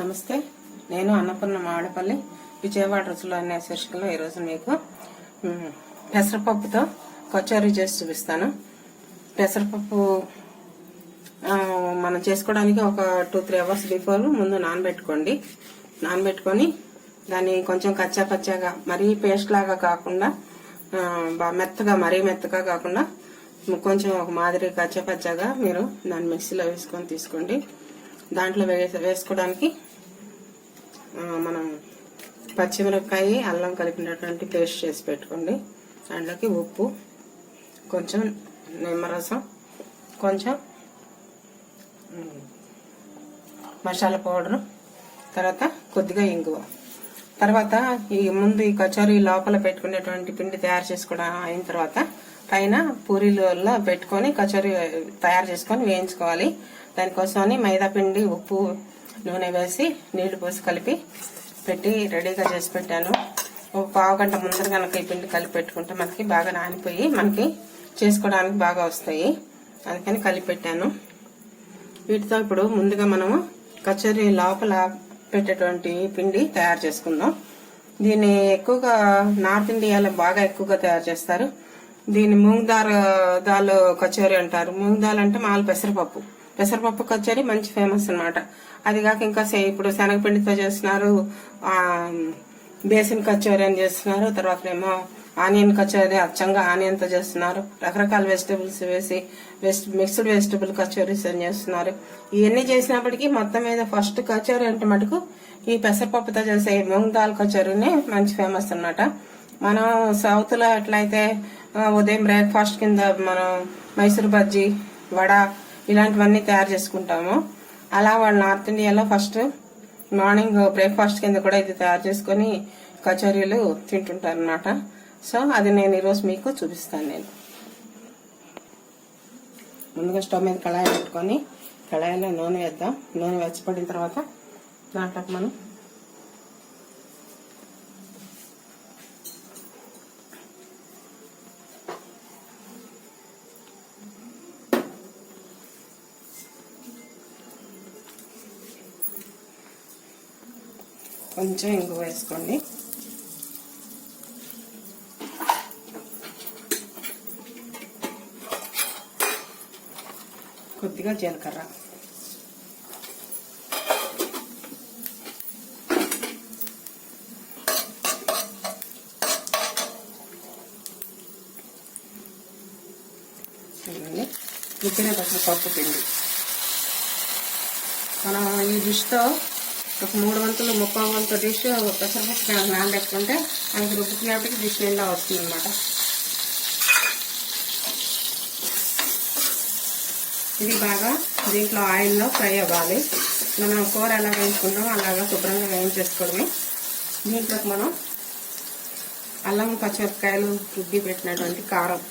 నమస్తే, నేను అన్నపూర్ణ మామిడిపల్లి విజయవాడ రుచులు అనే శీర్షికలో ఈరోజు మీకు పెసరపప్పుతో కచోరీ చేసి చూపిస్తాను. పెసరపప్పు మనం చేసుకోవడానికి ఒక 2-3 అవర్స్ బిఫోర్ ముందు నానబెట్టుకొని దాన్ని కొంచెం కచ్చా పచ్చాగా మరీ పేస్ట్ లాగా కాకుండా మరీ మెత్తగా కాకుండా కొంచెం ఒక మాదిరి కచ్చా పచ్చాగా మీరు దాన్ని మిక్సీలో వేసుకొని తీసుకోండి. దాంట్లో వేసుకోవడానికి మనం పచ్చిమిరపకాయ అల్లం కలిపినటువంటి పేస్ట్ చేసి పెట్టుకోండి. దాంట్లోకి ఉప్పు, కొంచెం నిమ్మరసం, కొంచెం మసాలా పౌడరు, తర్వాత కొద్దిగా ఇంగువ. తర్వాత ముందు ఈ కచోరీ లోపల పెట్టుకునేటువంటి పిండి తయారు చేసుకోవడం అయిన తర్వాత పైన పూరీలలో పెట్టుకొని కచోరీ తయారు చేసుకొని వేయించుకోవాలి. దానికోసమని మైదా పిండి, ఉప్పు, నూనె వేసి నీళ్లు పోసి కలిపి పెట్టి రెడీగా చేసి పెట్టాను. ఒక పావు గంట ముందర కనుక ఈ పిండి కలిపి పెట్టుకుంటే మనకి బాగా నానిపోయి మనకి చేసుకోవడానికి బాగా వస్తాయి. అందుకని కలిపి పెట్టాను. వీటితో ఇప్పుడు ముందుగా మనము కచోరీ లోపల పెట్టేటువంటి పిండి తయారు చేసుకుందాం. దీన్ని ఎక్కువగా నార్త్ ఇండియాలో బాగా ఎక్కువగా తయారు చేస్తారు. దీన్ని మూంగ్ దాల్ కచోరీ అంటారు. మూంగ్ దాల్ అంటే మామూలు పెసరపప్పు కచోరీ మంచి ఫేమస్ అన్నమాట. అది కాక ఇంకా ఇప్పుడు శనగపిండితో చేస్తున్నారు, బేసిన్ కచోరీ అని చేస్తున్నారు. తర్వాత ఏమో ఆనియన్ కచోరీ, అచ్చంగా ఆనియన్ తో చేస్తున్నారు. రకరకాల వెజిటబుల్స్ వేసి మిక్స్డ్ వెజిటబుల్ కచోరీస్ అని చేస్తున్నారు. ఇవన్నీ చేసినప్పటికీ మొత్తం మీద ఫస్ట్ కచోరీ అంటే మటుకు ఈ పెసరపప్పుతో చేసే మూంగ్ దాల్ కచోరీనే మంచి ఫేమస్ అన్నమాట. మనం సౌత్ లో ఎట్లయితే ఉదయం బ్రేక్ఫాస్ట్ కింద మనం మైసూర్ బజ్జీ, వడ ఇలాంటివన్నీ తయారు చేసుకుంటాము. అలా వాళ్ళు నార్త్ ఇండియాలో ఫస్ట్ మార్నింగ్ బ్రేక్ఫాస్ట్ కింద కూడా ఇది తయారు చేసుకుని కచోరీలు తింటుంటారు అన్నమాట. సో అది నేను ఈరోజు మీకు చూపిస్తాను. ముందుగా స్టవ్ మీద కళాయి పెట్టుకొని కళాయిలో నూనె వేద్దాం. నూనె వెచ్చపడిన తర్వాత దాంట్లోకి మనం కొంచెం ఇంగువ వేసుకోండి. కొద్దిగా జీలకర్ర, రుబ్బిన పెసరపప్పు పిండి. మనం ఈ డిష్తో ఒక 3 వంతులు 30 వంతు డిష్ పెసరపప్పు నానబెట్టుకుంటే మనకి రుబ్బుకునేప్పటికి డిష్ నిండా వస్తుంది అనమాట. ఇది బాగా దీంట్లో ఆయిల్లో ఫ్రై అవ్వాలి. మనం కూర ఎలా వేయించుకుంటామో అలాగా శుభ్రంగా వేయించేసుకోవడమే. దీంట్లోకి మనం అల్లం, పచ్చిమిరపకాయలు రుబ్బి పెట్టినటువంటి కారం,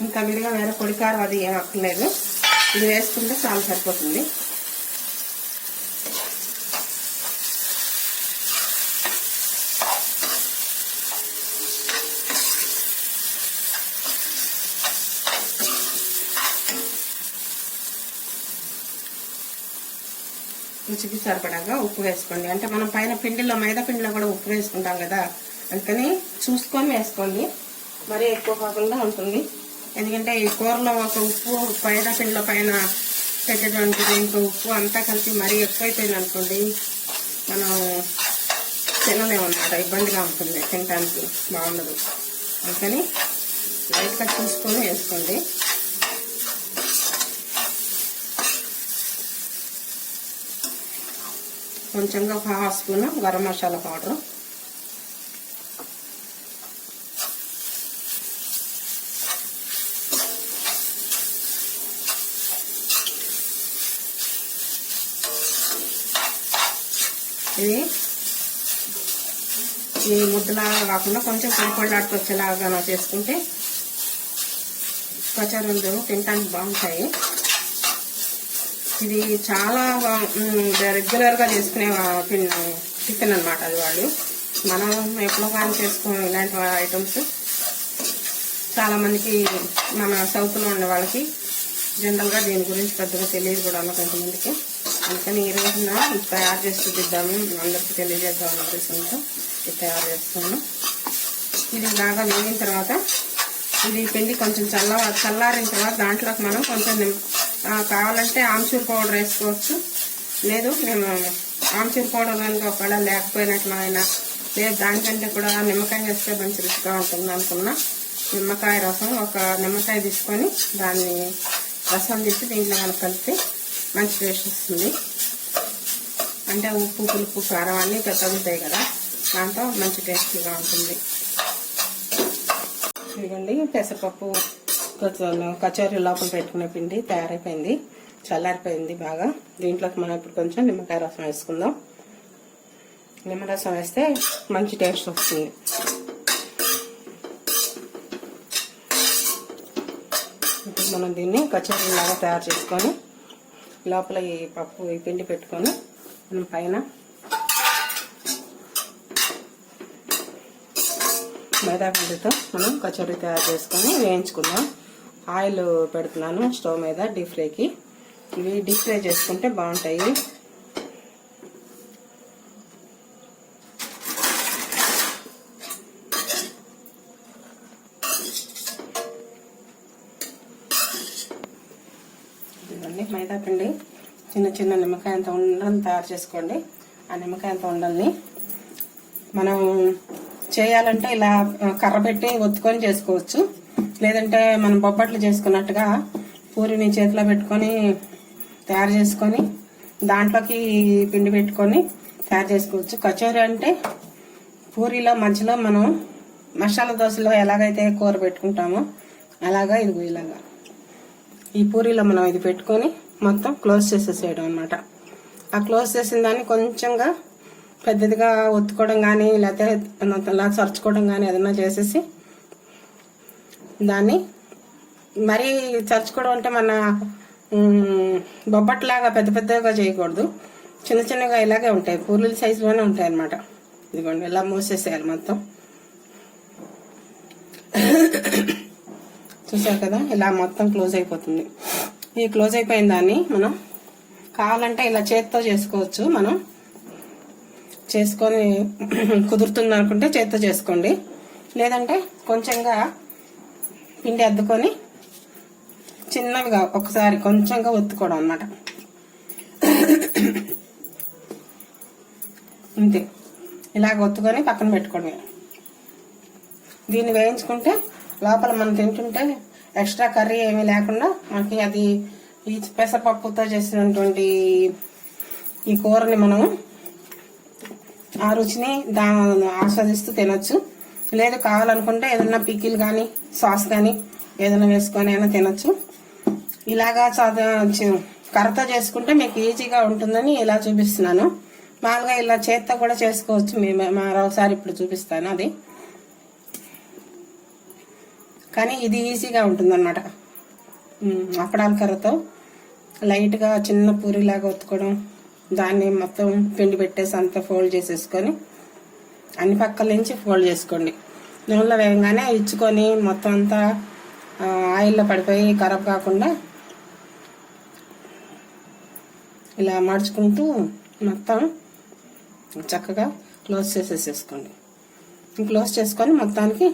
ఇంకా విడిగా వేరే పొడి కారం అది ఏం అక్కర్లేదు. ఇది వేసుకుంటే చాలా సరిపోతుంది. రుచికి సరిపడాగా ఉప్పు వేసుకోండి. అంటే మనం పైన పిండిలో మైదా పిండిలో కూడా ఉప్పు వేసుకుంటాం కదా, అందుకని చూసుకొని వేసుకోండి. మరీ ఎక్కువ కాకుండా ఉంటుంది. ఎందుకంటే ఈ కూరలో ఒక ఉప్పు మైదా పిండిలో పైన పెట్టేటువంటి దీంట్లో ఉప్పు అంతా కలిపి మరీ ఎక్కువైపోయింది అనుకోండి, మనం తినలేమన్నమాట. ఇబ్బందిగా ఉంటుంది, తినడానికి బాగుండదు. అందుకని లైట్గా చూసుకొని వేసుకోండి. కొంచెంగా ఒక 1/2 స్పూన్ గరం మసాలా పౌడర్, ఇది ముద్దలాగా కాకుండా కొంచెం పొడిపొడిలాడుతూ వచ్చేలాగా చేసుకుంటే కచోరీలు తినడానికి బాగుంటాయి. ఇది చాలా రెగ్యులర్ గా చేసుకునే టిఫిన్ అనమాట. అది వాళ్ళు మనం ఎప్పుడో కానీ చేసుకునే ఇలాంటి ఐటమ్స్ చాలా మందికి మన సౌత్ లో ఉండే వాళ్ళకి జనరల్ గా దీని గురించి పెద్దగా తెలియదు కూడా కొంతమందికి. అందుకని ఈ రోజున తయారు చేసి చూపిద్దాము, అందరికి తెలియజేద్దాం ఉద్దేశంతో ఇది తయారు చేస్తున్నాను. ఇది బాగా వేగిన తర్వాత ఇది పిండి కొంచెం చల్లారిన తర్వాత దాంట్లోకి మనం కొంచెం కావాలంటే ఆమ్చూర్ పౌడర్ వేసుకోవచ్చు. లేదు మేము ఆమ్చూర్ పౌడర్ కనుక ఒకవేళ లేకపోయినట్లయినా లేదు దానికంటే కూడా నిమ్మకాయ వేస్తే మంచి రుచిగా ఉంటుంది అనుకున్నా నిమ్మకాయ రసం ఒక నిమ్మకాయ తీసుకొని దాన్ని రసం తీసి దీంట్లో కనుక కలిపితే మంచి టేస్ట్ వస్తుంది. అంటే ఉప్పు పులుపు కారం అన్నీ తగులుతాయి కదా, దాంతో మంచి టేస్టీగా ఉంటుంది. ఇదిగోండి పెసరపప్పు కచోరీ లోపల పెట్టుకునే పిండి తయారైపోయింది, చల్లారిపోయింది బాగా. దీంట్లోకి మనం ఇప్పుడు కొంచెం నిమ్మకాయ రసం వేసుకుందాం. నిమ్మరసం వేస్తే మంచి టేస్ట్ వస్తుంది. ఇప్పుడు మనం దీన్ని కచోరీ లాగా తయారు చేసుకొని లోపల ఈ పిండి పెట్టుకొని మనం పైన మైదా పిండితో మనం కచోరీ తయారు చేసుకొని వేయించుకుందాం. ఆయిల్ పెడుతున్నాను స్టవ్ మీద డీప్ ఫ్రైకి. ఇవి డీప్ ఫ్రై చేసుకుంటే బాగుంటాయి. ఇవన్నీ మైదా పిండి చిన్న చిన్న నిమ్మకాయంత ఉండని తయారు చేసుకోండి. ఆ నిమ్మకాయంత ఉండల్ని మనం చేయాలంటే ఇలా కర్ర పెట్టి ఒత్తుకొని చేసుకోవచ్చు. లేదంటే మనం బొబ్బట్లు చేసుకున్నట్టుగా పూరిని చేతిలో పెట్టుకొని తయారు చేసుకొని దాంట్లోకి పిండి పెట్టుకొని తయారు చేసుకోవచ్చు. కచోరీ అంటే పూరిలో మధ్యలో మనం మసాలా దోశలో ఎలాగైతే కూర పెట్టుకుంటామో అలాగా ఇది ఇలాగా ఈ పూరిలో మనం ఇది పెట్టుకొని మొత్తం క్లోజ్ చేసేసేయడం అనమాట. ఆ క్లోజ్ చేసిన దాన్ని కొంచెంగా పెద్దదిగా ఒత్తుకోవడం కానీ లేకపోతే అలా చరుచుకోవడం కానీ ఏదైనా చేసేసి దాన్ని మరీ చరుచుకోవడం అంటే మన బొబ్బట్లాగా పెద్ద పెద్దగా చేయకూడదు, చిన్న చిన్నగా ఇలాగే ఉంటాయి, పూరీల సైజులోనే ఉంటాయి అన్నమాట. ఇదిగోండి ఇలా మూసేసేయాలి మొత్తం. చూసారు కదా ఇలా మొత్తం క్లోజ్ అయిపోతుంది. ఈ క్లోజ్ అయిపోయిన దాన్ని మనం కావాలంటే ఇలా చేత్తో చేసుకోవచ్చు. మనం చేసుకొని కుదురుతుంది అనుకుంటే చేత్తో చేసుకోండి, లేదంటే కొంచెంగా పిండి అద్దుకొని చిన్నవిగా ఒకసారి కొంచెంగా ఒత్తుకోవడం అన్నమాట. అంతే, ఇలాగ ఒత్తుకొని పక్కన పెట్టుకోవడమే. దీన్ని వేయించుకుంటే లోపల మనం తింటుంటే ఎక్స్ట్రా కర్రీ ఏమీ లేకుండా మనకి అది ఈ పెసరపప్పుతో చేసినటువంటి ఈ కూరని మనం ఆ రుచిని ఆస్వాదిస్తూ తినొచ్చు. లేదు కావాలనుకుంటే ఏదైనా పికిల్ కానీ సాస్ కానీ ఏదైనా వేసుకొని అయినా తినొచ్చు. ఇలాగా కర్రతో చేసుకుంటే మీకు ఈజీగా ఉంటుందని ఇలా చూపిస్తున్నాను. మామూలుగా ఇలా చేత్తో కూడా చేసుకోవచ్చు, మరోసారి ఇప్పుడు చూపిస్తాను అది. కానీ ఇది ఈజీగా ఉంటుందన్నమాట. అప్పడాల కర్రతో లైట్గా చిన్న పూరిలాగా ఒత్తుకోవడం, దాన్ని మొత్తం పిండి పెట్టేసి అంతా ఫోల్డ్ చేసేసుకొని అన్ని పక్కల నుంచి ఫోల్డ్ చేసుకోండి. నూనెలో వేయగానే ఇచ్చుకొని మొత్తం అంతా ఆయిల్లో పడిపోయి ఖరాబ్ కాకుండా ఇలా మడుచుకుంటూ మొత్తం చక్కగా క్లోజ్ చేసేసేసుకోండి. క్లోజ్ చేసుకొని మొత్తానికి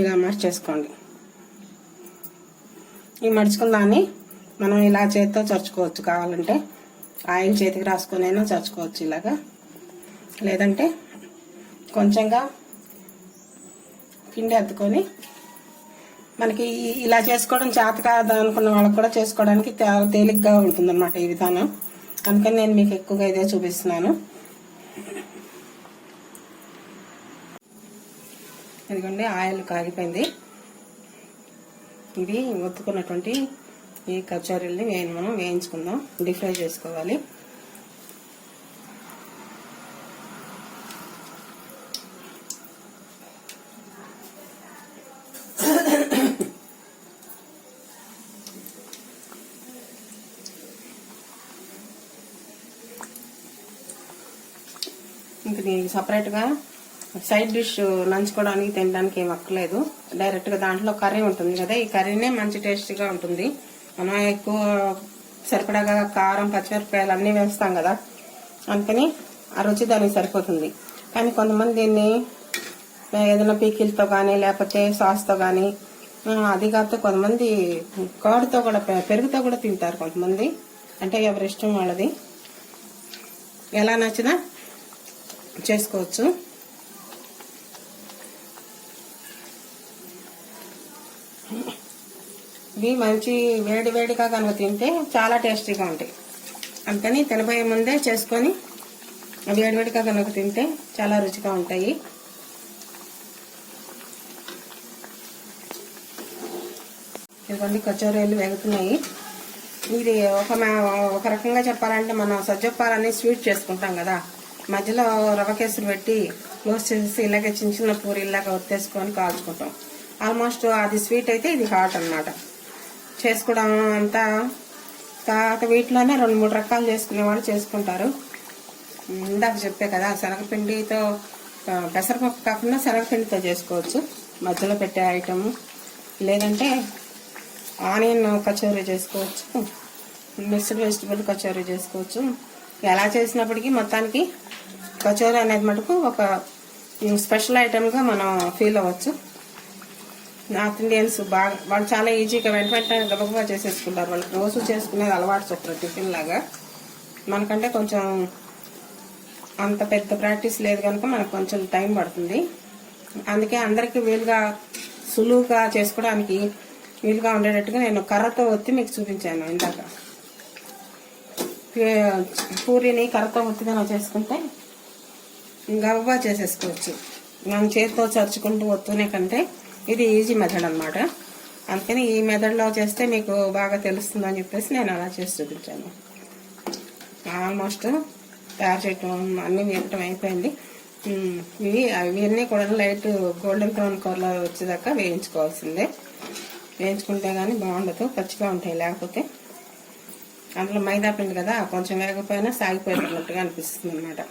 ఇలా మర్చేసుకోండి. ఈ మడుచుకున్న దాన్ని మనం ఇలా చేతితో చరుచుకోవచ్చు, కావాలంటే ఆయిల్ చేతికి రాసుకొని అయినా చరుచుకోవచ్చు ఇలాగా. లేదంటే కొంచెంగా పిండి అద్దుకొని మనకి ఇలా చేసుకోవడం చేత కాదు అనుకున్న వాళ్ళకి కూడా చేసుకోవడానికి తేలిగ్గా ఉంటుంది అన్నమాట ఈ విధానం. అందుకని నేను మీకు ఎక్కువగా ఇదే చూపిస్తున్నాను. ఎందుకంటే ఆయిల్ కాగిపోయింది. ఇది ఒత్తుకున్నటువంటి ఈ కచోరీల్ని మనం వేయించుకుందాం, డీప్ ఫ్రై చేసుకోవాలి. ఇంక దీనికి సపరేట్గా సైడ్ డిష్ నంచుకోవడానికి తినడానికి ఏం అక్కర్లేదు. డైరెక్ట్గా దాంట్లో కర్రీ ఉంటుంది కదా, ఈ కర్రీనే మంచి టేస్టీగా ఉంటుంది. మనం ఎక్కువ సరిపడాగా కారం, పచ్చిమిరపకాయలు అన్నీ వేస్తాం కదా, అందుకని ఆ రుచి దానికి సరిపోతుంది. కానీ కొంతమంది దీన్ని ఏదైనా పీకిల్తో కానీ లేకపోతే సాస్తో కానీ, అది కాకపోతే కొంతమంది కర్డ్తో కూడా, పెరుగుతో కూడా తింటారు కొంతమంది. అంటే ఎవరి ఇష్టం వాళ్ళది, ఎలా నచ్చినా చేసుకోవచ్చు. ఇవి మంచి వేడి వేడిగా కనుక తింటే చాలా టేస్టీగా ఉంటాయి. అందుకని తినబోయే ముందే చేసుకొని వేడివేడిగా కనుక తింటే చాలా రుచిగా ఉంటాయి. ఇదిగోండి కచోరీలు వేగుతున్నాయి. ఇది ఒక రకంగా చెప్పాలంటే మనం సజ్జప్పాలని స్వీట్ చేసుకుంటాం కదా, మధ్యలో రవ్వ కేసరి పెట్టి క్లోజ్ చేసి ఇలాగే చిన్న చిన్న పూరీలాగా ఒత్తేసుకొని కాల్చుకుంటాం. ఆల్మోస్ట్ అది స్వీట్ అయితే ఇది హాట్ అన్నమాట. చేసుకోవడం అంతా తర్వాత వీటిలోనే 2-3 రకాలు చేసుకునే వాళ్ళు చేసుకుంటారు. ఇందాక చెప్పే కదా, శనగపిండితో పెసరపప్పు కాకుండా శనగపిండితో చేసుకోవచ్చు మధ్యలో పెట్టే ఐటమ్. లేదంటే ఆనియన్ కచోరీ చేసుకోవచ్చు, మిక్స్డ్ వెజిటబుల్ కచోరీ చేసుకోవచ్చు. ఎలా చేసినప్పటికీ మొత్తానికి కచోరీ అనేది మటుకు ఒక స్పెషల్ ఐటమ్గా మనం ఫీల్ అవ్వచ్చు. నార్త్ ఇండియన్స్ బాగా వాళ్ళు చాలా ఈజీగా వెంటనే గబగబా చేసేసుకుంటారు. వాళ్ళు రోజు చేసుకునేది అలవాటు చొప్పున టిఫిన్ లాగా. మనకంటే కొంచెం అంత పెద్ద ప్రాక్టీస్ లేదు కనుక మనకు కొంచెం టైం పడుతుంది. అందుకే అందరికీ వీలుగా సులువుగా చేసుకోవడానికి వీలుగా ఉండేటట్టుగా నేను కర్రతో ఒత్తి మీకు చూపించాను ఇందాక. పూరీని కర్రతో ఒత్తిగా చేసుకుంటే గబగబా చేసేసుకోవచ్చు. మనం చేతితో చరుచుకుంటూ ఒత్తునే కంటే ఇది ఈజీ మెథడ్ అన్నమాట. అందుకని ఈ మెథడ్లో చేస్తే మీకు బాగా తెలుస్తుందని చెప్పేసి నేను అలా చేసి చూపించాను. ఆల్మోస్ట్ తయారు చేయటం అన్నీ వేయటం అయిపోయింది. ఇవన్నీ కూడా లైట్ గోల్డెన్ బ్రౌన్ కలర్ వచ్చేదాకా వేయించుకోవాల్సిందే. వేయించుకుంటే కానీ బాగుండదు, పచ్చిగా ఉంటాయి. లేకపోతే అందులో మైదా పిండి కదా, కొంచెం వేగపోయినా సాగిపోయినట్టుగా అనిపిస్తుంది అన్నమాట.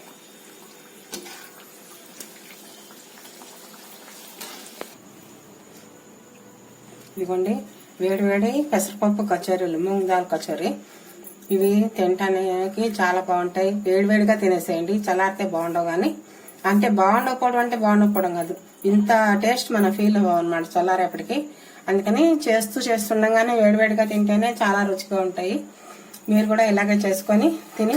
ఇదిగోండి వేడి వేడి పెసరపప్పు కచోరీలు, మూంగ్ దాల్ కచోరీ. ఇవి తినటానికి చాలా బాగుంటాయి. వేడివేడిగా తినేసేయండి, చల్లారితే బాగుండవు. కానీ అంటే బాగుండకపోవడం అంటే బాగుండకపోవడం కాదు, ఇంత టేస్ట్ మనం ఫీల్ అవ్వం అన్నమాట చల్లారేపటికి. అందుకని చేస్తుండగానే వేడివేడిగా తింటేనే చాలా రుచిగా ఉంటాయి. మీరు కూడా ఇలాగే చేసుకొని తిని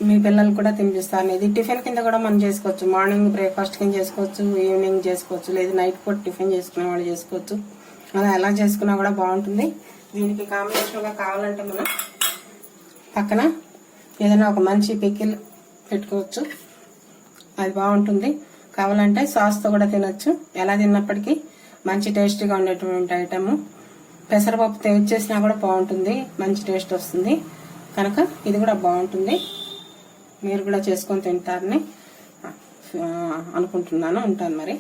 మీ పిల్లలు కూడా తినిపిస్తాను. ఇది టిఫిన్ కింద కూడా మనం చేసుకోవచ్చు. మార్నింగ్ బ్రేక్ఫాస్ట్ కింద చేసుకోవచ్చు, ఈవినింగ్ చేసుకోవచ్చు, లేదా నైట్ పూట టిఫిన్ చేసుకునే వాళ్ళు చేసుకోవచ్చు. అలా ఎలా చేసుకున్నా కూడా బాగుంటుంది. దీనికి కాంబినేషన్గా కావాలంటే మనం పక్కన ఏదైనా ఒక మంచి పికిల్ పెట్టుకోవచ్చు, అది బాగుంటుంది. కావాలంటే సాస్తో కూడా తినొచ్చు. ఎలా తిన్నప్పటికీ మంచి టేస్టీగా ఉండేటువంటి ఐటమ్. పెసరపప్పు తెచ్చేసినా కూడా బాగుంటుంది, మంచి టేస్ట్ వస్తుంది. కనుక ఇది కూడా బాగుంటుంది. మీరు కూడా చేసుకొని తింటారని అనుకుంటున్నాను. ఉంటాను మరి.